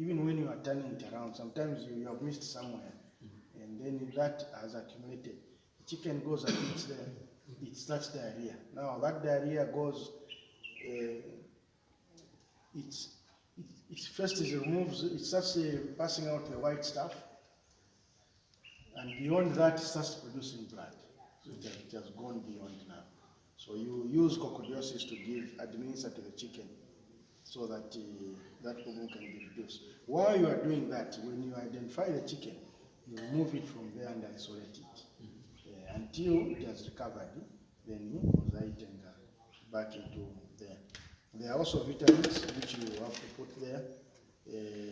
even when you are turning it around, sometimes you have missed somewhere, and then that has accumulated. The chicken goes and eats it starts diarrhea. Now that diarrhea goes, it first it removes, it starts passing out the white stuff, and beyond that it starts producing blood. So it has gone beyond now. So you use coccidiosis to administer to the chicken, so that that problem can be reduced. While you are doing that, when you identify the chicken, you remove it from there and isolate it until it has recovered. Then you mosaic and back into there. There are also vitamins which you have to put there.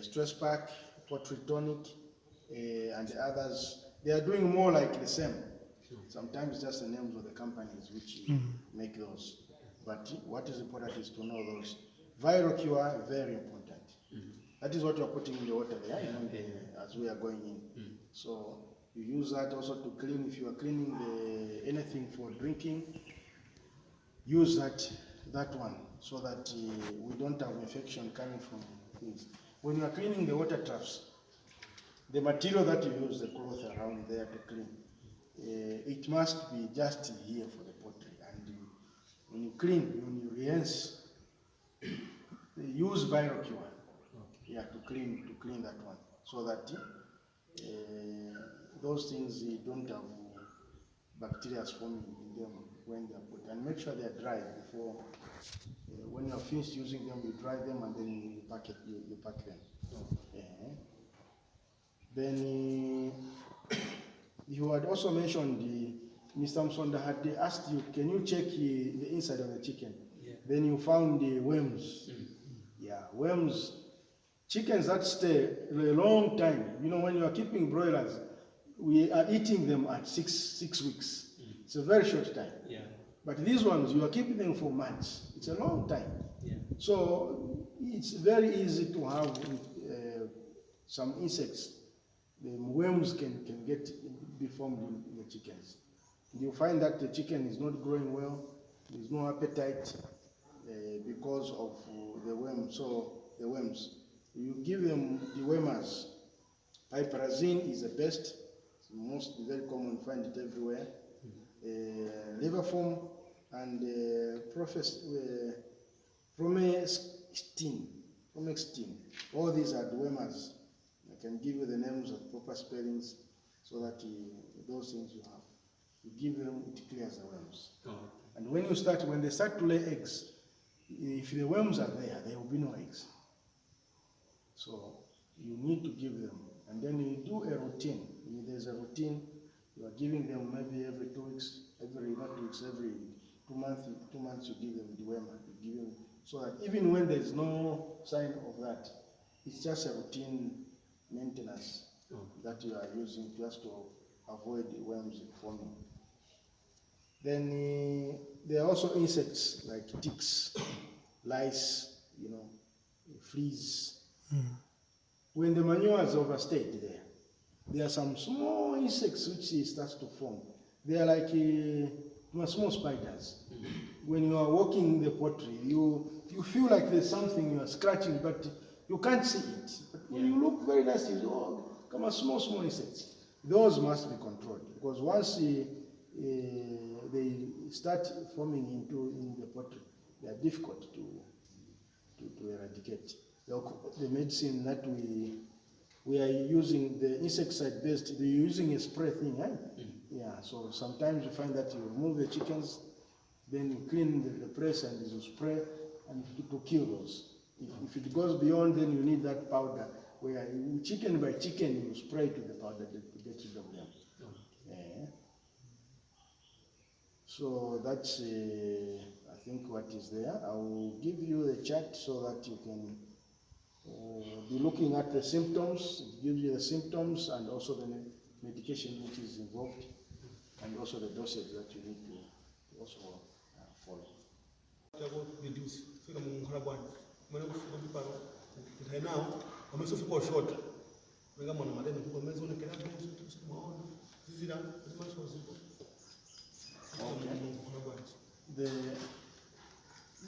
Stress pack, poultry tonic, and others. They are doing more like the same. Sometimes just the names of the companies which make those. But what is important is to know those. Viral cure, very important. That is what you are putting in the water there, as we are going in. So you use that also to clean. If you are cleaning anything for drinking, use that one, so that we don't have infection coming from things. When you are cleaning the water troughs, the material that you use, the cloth around there to clean, it must be just here for the poultry. And when you clean, when you rinse, use viral cure, to clean that one, so that those things don't have bacteria forming in them when they are put. And make sure they are dry before. When you are finished using them, you dry them and then you pack them. Then you had also mentioned Mr. Msonda had asked you, can you check the inside of the chicken? Yeah. Then you found the worms. Yeah, worms. Chickens that stay a long time. You know, when you are keeping broilers, we are eating them at six weeks. It's a very short time. Yeah. But these ones, you are keeping them for months. It's a long time. Yeah. So it's very easy to have some insects. The worms can be formed in the chickens. You find that the chicken is not growing well. There's no appetite because of the worms. So the worms, you give them the wormers. Piperazine is the best. It's very common. You find it everywhere. Liverform and promextin. All these are dewormers. I can give you the names of proper spellings, so that those things you have, you give them, it clears the worms. And when they start to lay eggs, if the worms are there will be no eggs. So you need to give them, and then you do a routine. There's a routine. You are giving them maybe every 2 weeks, every 2 months. 2 months you give them dewormer. You give them, so that even when there's no sign of that, it's just a routine maintenance that you are using just to avoid the worms forming. Then there are also insects like ticks, lice, fleas. When the manure is overstayed there are some small insects which starts to form. They are like small spiders. When you are walking in the poultry, you feel like there's something you are scratching, but you can't see it. But when you look very nicely, come on, small insects. Those must be controlled, because once they start forming in the poultry, they are difficult to eradicate. The medicine that we are using, the insecticide based, they're using a spray thing, right? Yeah, so sometimes you find that you remove the chickens, then you clean the place and you spray and to kill those. If it goes beyond, then you need that powder, where chicken by chicken you spray to the powder to get rid of them. So that's I think what is there. I will give you the chart so that you can be looking at the symptoms. It gives you the symptoms and also the medication which is involved, and also the dosage that you need to also follow.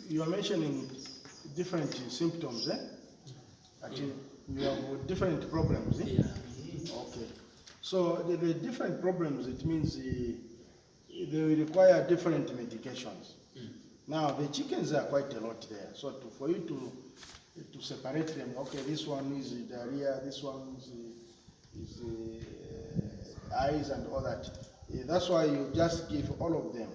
You are mentioning different symptoms, Actually, You have different problems. Eh? Yeah. Okay. So the different problems, it means they will require different medications. Now the chickens are quite a lot there. So for you to separate them, okay, this one is diarrhea, this one is eyes and all that. That's why you just give all of them.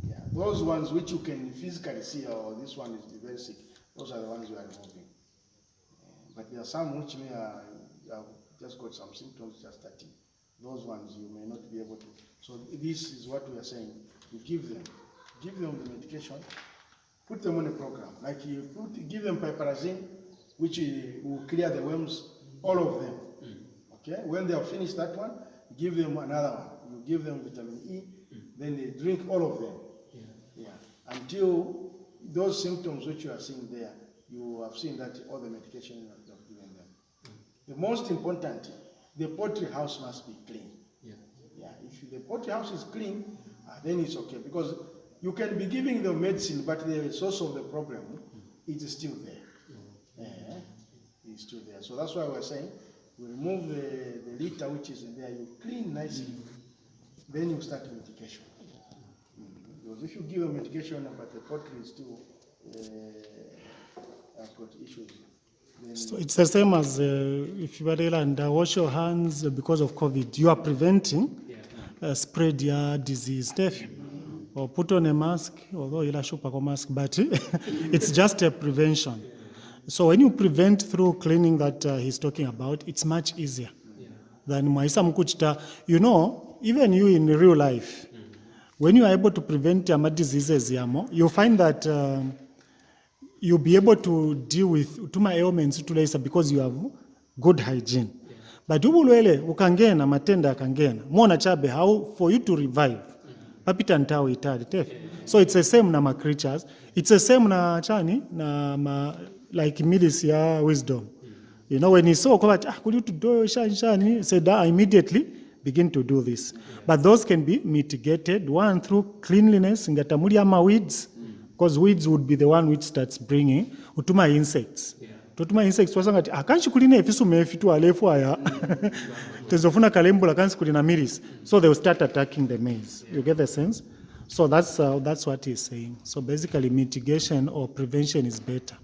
Yeah. Those ones which you can physically see, oh, this one is very sick, those are the ones you are removing. But there are some which may have just got some symptoms just starting. Those ones you may not be able to. So this is what we are saying. You give them the medication, put them on a program. Like you give them piperazine, which will clear the worms, all of them. Okay. When they have finished that one, give them another one. You give them vitamin E, then they drink all of them. Yeah. Until those symptoms which you are seeing there, you have seen that all the medication you have given them. The most important, the poultry house must be clean. Yeah. If the poultry house is clean, then it's okay, because you can be giving them medicine, but the source of the problem is still there. It's still there. So that's why we're saying we remove the litter which is in there, you clean nicely, then you start medication. Because if you give a medication but the poultry is still has got issues. So it's the same as if you are and wash your hands because of COVID. You are preventing spread your disease, or put on a mask, although you'll show a mask, but it's just a prevention. So when you prevent through cleaning that he's talking about, it's much easier than Maisa Mkuchita. You know, even you in real life, when you are able to prevent diseases, you'll find that you'll be able to deal with utuma ailments because you have good hygiene. But ubulwele ukangena matenda akangena. Mona chabe how for you to revive. Papita ntawe itali. So it's the same na ma creatures. It's the same na chani na like milice ya wisdom. You know, when he saw could you to do shani, said I immediately begin to do this. But those can be mitigated, one through cleanliness, ngatamuli ama weeds, because weeds would be the one which starts bringing utuma insects. Tutuma insects wasanga akanchi kuline efisu mefitu alefu aya. Tezofuna kalembola kansi kulina miris. So they will start attacking the maize. You get the sense? So that's what he's saying. So basically mitigation or prevention is better.